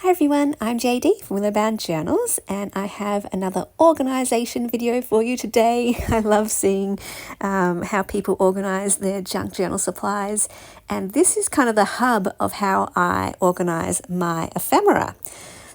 Hi everyone, I'm JD from Willowbound Journals and I have another organisation video for you today. I love seeing how people organise their junk journal supplies, and this is kind of the hub of how I organise my ephemera.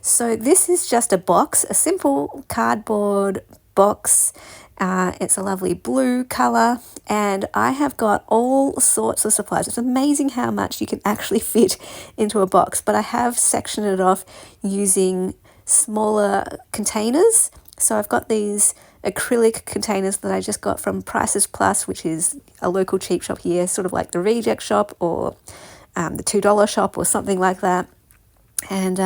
So this is just a box, a simple cardboard box. It's a lovely blue colour and I have got all sorts of supplies. It's amazing how much you can actually fit into a box, but I have sectioned it off using smaller containers. So I've got these acrylic containers that I just got from Prices Plus, which is a local cheap shop here, sort of like the Reject Shop or the $2 shop or something like that. And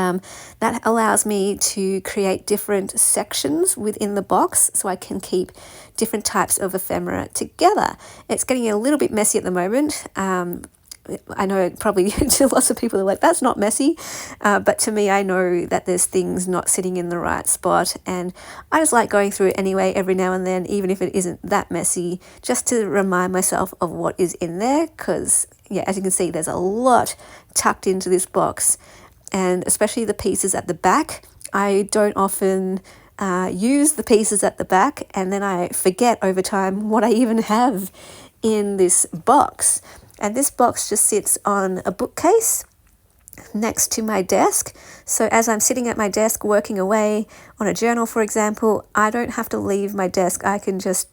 that allows me to create different sections within the box so I can keep different types of ephemera together. It's getting a little bit messy at the moment. I know probably to lots of people are like, that's not messy. But to me, I know that there's things not sitting in the right spot. And I just like going through it anyway every now and then, even if it isn't that messy, just to remind myself of what is in there. Because, yeah, as you can see, there's a lot tucked into this box. And especially the pieces at the back. I don't often use the pieces at the back, and then I forget over time what I even have in this box. And this box just sits on a bookcase next to my desk. So as I'm sitting at my desk working away on a journal, for example, I don't have to leave my desk. I can just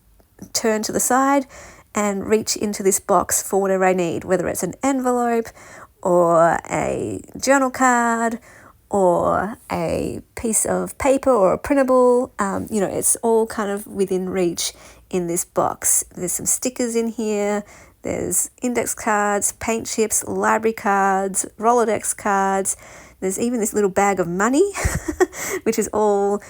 turn to the side and reach into this box for whatever I need, whether it's an envelope or a journal card or a piece of paper or a printable. It's all kind of within reach in this box. There's some stickers in here. There's index cards, paint chips, library cards, Rolodex cards. There's even this little bag of money, which is all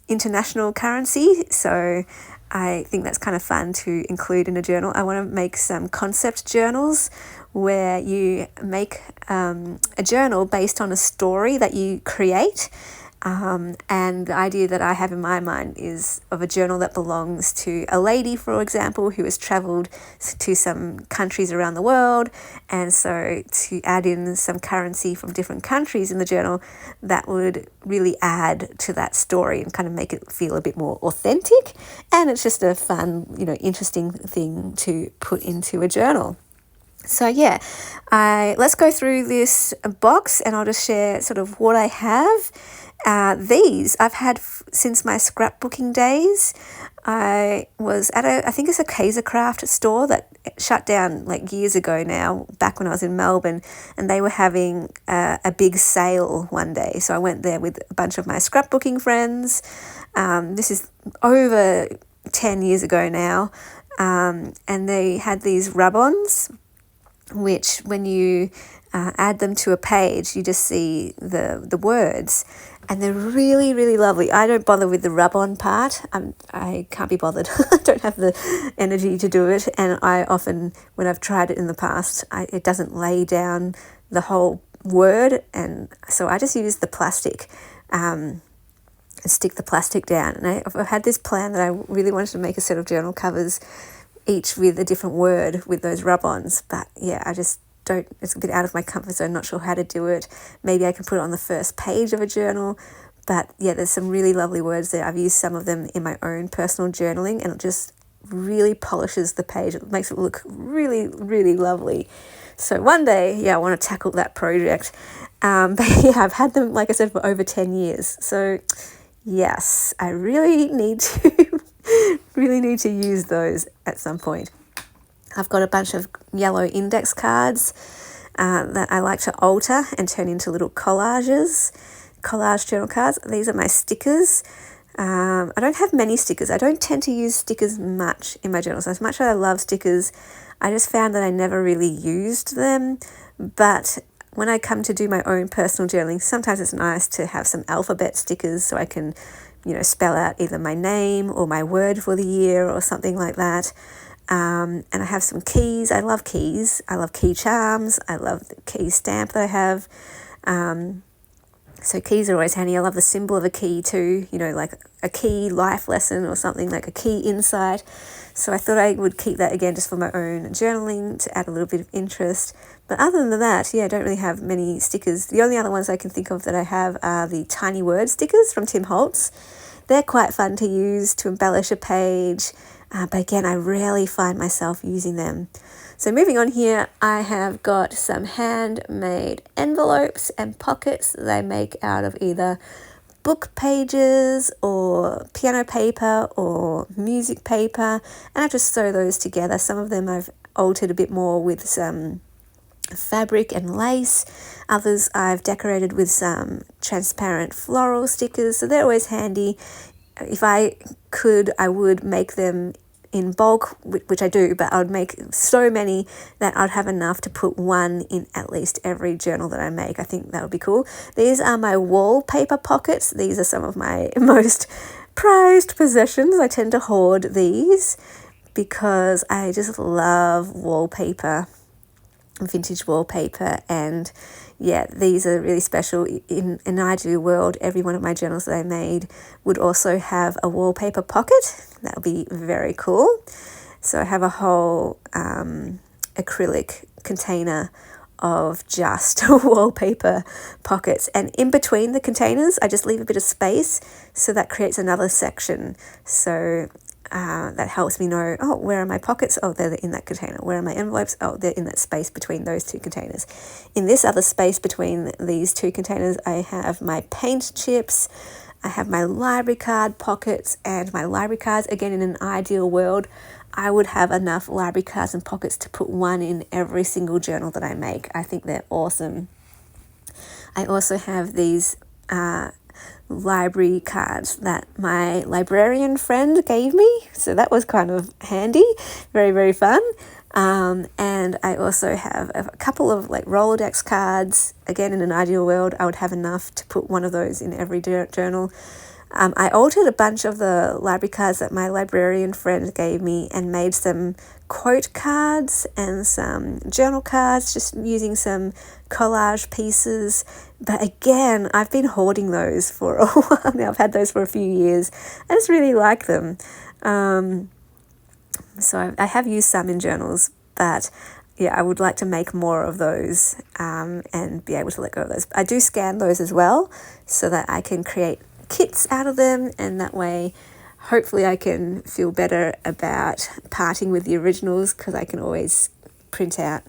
international currency. So I think that's kind of fun to include in a journal. I want to make some concept journals where you make a journal based on a story that you create. And the idea that I have in my mind is of a journal that belongs to a lady, for example, who has travelled to some countries around the world. And so to add in some currency from different countries in the journal, that would really add to that story and kind of make it feel a bit more authentic. And it's just a fun, interesting thing to put into a journal. So yeah, let's go through this box and I'll just share sort of what I have. These I've had since my scrapbooking days. I was at I think it's a Kaisercraft store that shut down like years ago now, back when I was in Melbourne, and they were having a big sale one day. So I went there with a bunch of my scrapbooking friends. This is over 10 years ago now, and they had these rub-ons, which when you add them to a page, you just see the words, and they're really, really lovely. I don't bother with the rub-on part. I can't be bothered. I don't have the energy to do it, and I often, when I've tried it in the past, it doesn't lay down the whole word, and so I just use the plastic and stick the plastic down. And I've had this plan that I really wanted to make a set of journal covers, each with a different word with those rub-ons, but yeah, I just don't, it's a bit out of my comfort zone, not sure how to do it. Maybe I can put it on the first page of a journal, but yeah, there's some really lovely words there. I've used some of them in my own personal journaling, and it just really polishes the page. It makes it look really, really lovely. So one day, yeah, I want to tackle that project. But yeah, I've had them, like I said, for over 10 years. So yes, I really need to use those at some point. I've got a bunch of yellow index cards that I like to alter and turn into little collage journal cards. These are my stickers. I don't have many stickers. I don't tend to use stickers much in my journals. As much as I love stickers, I just found that I never really used them. But when I come to do my own personal journaling, sometimes it's nice to have some alphabet stickers so I can, spell out either my name or my word for the year or something like that. And I have some keys. I love keys. I love key charms. I love the key stamp that I have. So keys are always handy. I love the symbol of a key too, you know, like a key life lesson or something, like a key insight. So I thought I would keep that again just for my own journaling to add a little bit of interest. But other than that, yeah, I don't really have many stickers. The only other ones I can think of that I have are the tiny word stickers from Tim Holtz. They're quite fun to use to embellish a page, but again, I rarely find myself using them. So moving on here, I have got some handmade envelopes and pockets that I make out of either book pages or piano paper or music paper, and I just sew those together. Some of them I've altered a bit more with some fabric and lace. Others I've decorated with some transparent floral stickers, so they're always handy. If I could, I would make them in bulk, which I do, but I would make so many that I'd have enough to put one in at least every journal that I make. I think that would be cool. These are my wallpaper pockets. These are some of my most prized possessions. I tend to hoard these because I just love wallpaper, vintage wallpaper, and yeah, these are really special. In an ideal world, every one of my journals that I made would also have a wallpaper pocket. That would be very cool. So I have a whole acrylic container of just wallpaper pockets, and in between the containers I just leave a bit of space, so that creates another section. So that helps me know, oh, where are my pockets? Oh, they're in that container. Where are my envelopes? Oh, they're in that space between those two containers. In this other space between these two containers, I have my paint chips, I have my library card pockets, and my library cards. Again, in an ideal world, I would have enough library cards and pockets to put one in every single journal that I make. I think they're awesome. I also have these library cards that my librarian friend gave me, so that was kind of handy, very, very fun. And I also have a couple of like Rolodex cards. Again, in an ideal world, I would have enough to put one of those in every journal. I altered a bunch of the library cards that my librarian friend gave me and made some quote cards and some journal cards, just using some collage pieces. But again, I've been hoarding those for a while now. I've had those for a few years. I just really like them. So I have used some in journals, but yeah, I would like to make more of those and be able to let go of those. I do scan those as well so that I can create kits out of them, and that way hopefully I can feel better about parting with the originals, because I can always print out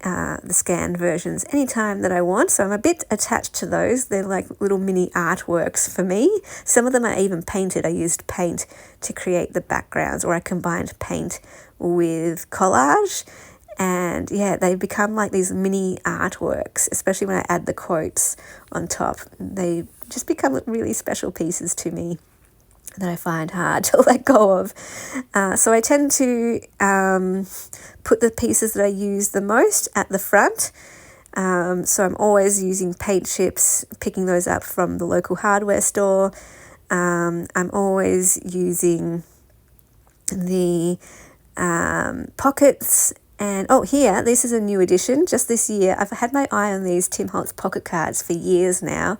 the scanned versions anytime that I want. So I'm a bit attached to those. They're like little mini artworks for me. Some of them are even painted. I used paint to create the backgrounds, or I combined paint with collage, and yeah, they become like these mini artworks, especially when I add the quotes on top. They just become really special pieces to me that I find hard to let go of. So I tend to put the pieces that I use the most at the front. So I'm always using paint chips, picking those up from the local hardware store. I'm always using the pockets. And oh, here, this is a new addition. Just this year, I've had my eye on these Tim Holtz pocket cards for years now.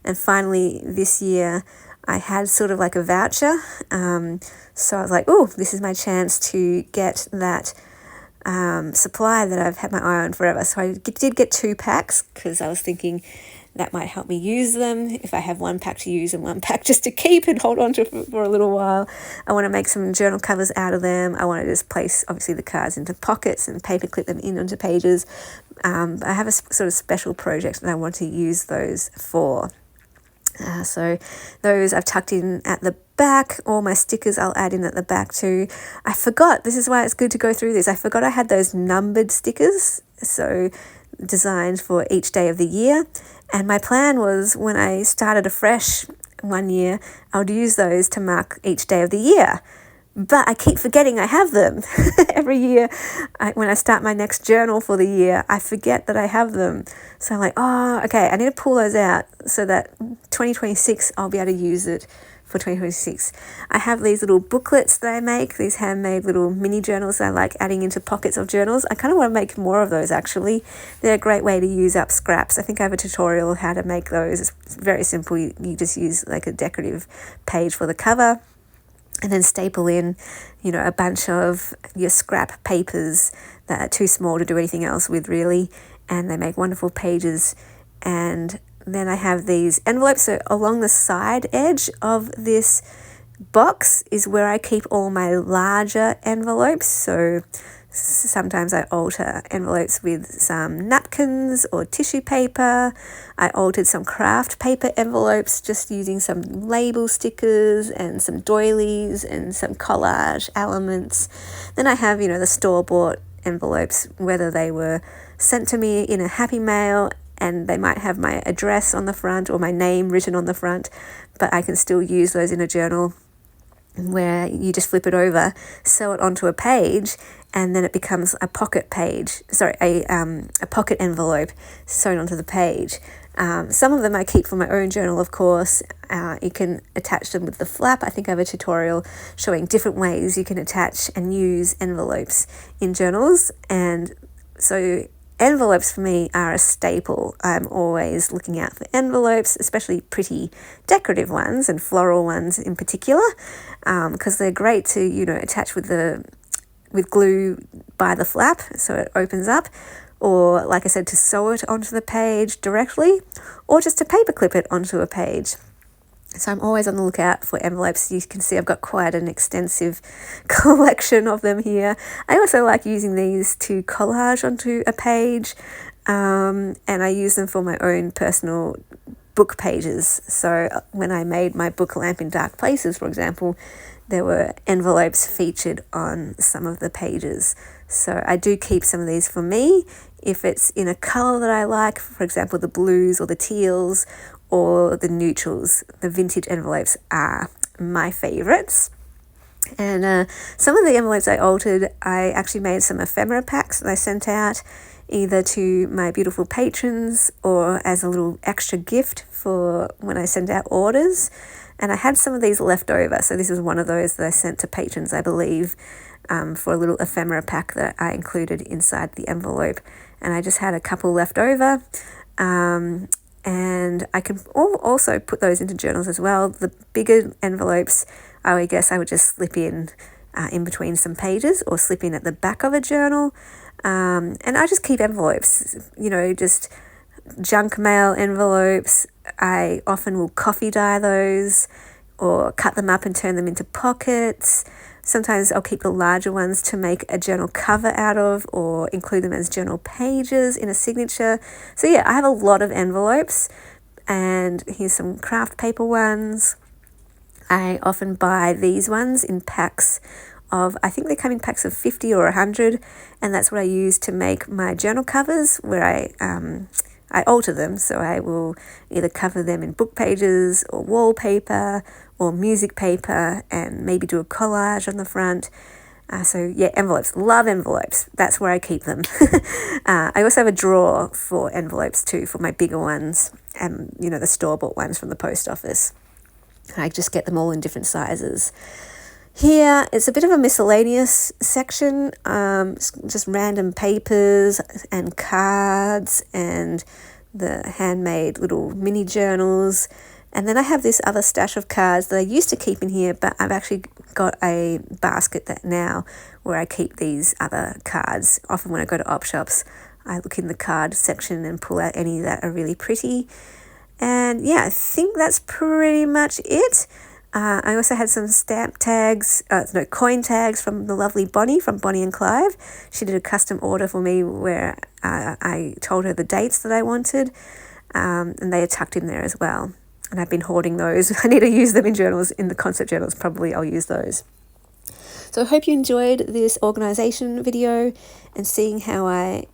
And finally, this year, I had sort of like a voucher. So I was like, oh, this is my chance to get that supply that I've had my eye on forever. So I did get 2 packs, because I was thinking that might help me use them. If I have 1 pack to use and 1 pack just to keep and hold on to for a little while. I want to make some journal covers out of them. I want to just place, obviously, the cards into pockets and paper clip them in onto pages. I have a sort of special project that I want to use those for. So those I've tucked in at the back. All my stickers I'll add in at the back too. I forgot, this is why it's good to go through this. I forgot I had those numbered stickers, so designed for each day of the year. And my plan was, when I started afresh one year, I would use those to mark each day of the year. But I keep forgetting I have them. Every year, when I start my next journal for the year, I forget that I have them. So I'm like, oh, okay, I need to pull those out so that 2026 I'll be able to use it for 2026. I have these little booklets that I make, these handmade little mini journals that I like adding into pockets of journals. I kind of want to make more of those actually. They're a great way to use up scraps. I think I have a tutorial how to make those. It's very simple. You just use like a decorative page for the cover and then staple in, a bunch of your scrap papers that are too small to do anything else with really, and they make wonderful pages. And then I have these envelopes, so along the side edge of this box is where I keep all my larger envelopes. So sometimes I alter envelopes with some napkins or tissue paper. I altered some craft paper envelopes just using some label stickers and some doilies and some collage elements. Then I have, the store-bought envelopes, whether they were sent to me in a Happy Mail and they might have my address on the front or my name written on the front, but I can still use those in a journal where you just flip it over, sew it onto a page, and then it becomes a pocket page, a pocket envelope sewn onto the page. Some of them I keep for my own journal, of course. You can attach them with the flap. I think I have a tutorial showing different ways you can attach and use envelopes in journals. And so envelopes for me are a staple. I'm always looking out for envelopes, especially pretty decorative ones and floral ones in particular, because they're great to, attach with glue by the flap so it opens up, or like I said, to sew it onto the page directly, or just to paper clip it onto a page. So I'm always on the lookout for envelopes. You can see I've got quite an extensive collection of them here. I also like using these to collage onto a page, and I use them for my own personal book pages. So when I made my book Lamp in Dark Places, for example, there were envelopes featured on some of the pages. So I do keep some of these for me. If it's in a colour that I like, for example, the blues or the teals, or the neutrals, the vintage envelopes are my favourites. And some of the envelopes I altered, I actually made some ephemera packs that I sent out either to my beautiful patrons or as a little extra gift for when I send out orders. And I had some of these left over, so this is one of those that I sent to patrons, I believe, for a little ephemera pack that I included inside the envelope. And I just had a couple left over. And I can also put those into journals as well. The bigger envelopes, I guess I would just slip in between some pages or slip in at the back of a journal. And I just keep envelopes, just junk mail envelopes. I often will coffee dye those or cut them up and turn them into pockets. Sometimes I'll keep the larger ones to make a journal cover out of or include them as journal pages in a signature. So yeah, I have a lot of envelopes, and here's some craft paper ones. I often buy these ones in packs of, I think they come in packs of 50 or 100, and that's what I use to make my journal covers, where I alter them. So I will either cover them in book pages or wallpaper or music paper and maybe do a collage on the front. So yeah, envelopes, love envelopes. That's where I keep them. I also have a drawer for envelopes too, for my bigger ones and, the store-bought ones from the post office. I just get them all in different sizes. Here, it's a bit of a miscellaneous section, just random papers and cards and the handmade little mini journals. And then I have this other stash of cards that I used to keep in here, but I've actually got a basket that now where I keep these other cards. Often when I go to op shops, I look in the card section and pull out any that are really pretty. And yeah, I think that's pretty much it. I also had some coin tags from the lovely Bonnie from Bonnie and Clive. She did a custom order for me where I told her the dates that I wanted, and they are tucked in there as well. And I've been hoarding those. I need to use them in journals, in the concept journals. Probably I'll use those. So I hope you enjoyed this organisation video and seeing how I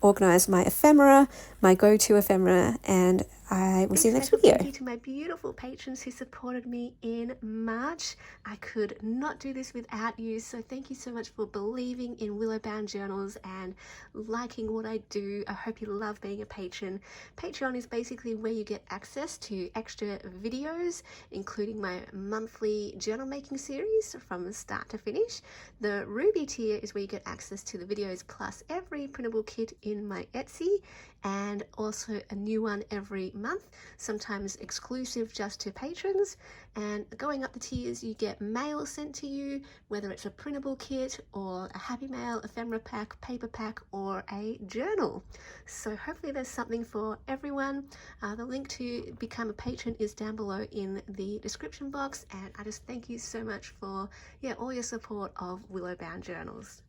organised my ephemera, my go-to ephemera, and I will see you in the next Special video. thank you to my beautiful patrons who supported me in March. I could not do this without you, so thank you so much for believing in Willow Bound Journals and liking what I do. I hope you love being a patron. Patreon is basically where you get access to extra videos, including my monthly journal making series from start to finish. The Ruby tier is where you get access to the videos plus every printable kit in my Etsy, and also a new one every month, sometimes exclusive just to patrons. And going up the tiers, you get mail sent to you, whether it's a printable kit or a happy mail, ephemera pack, paper pack, or a journal. So hopefully there's something for everyone. The link to become a patron is down below in the description box, and I just thank you so much for all your support of Willow Bound Journals.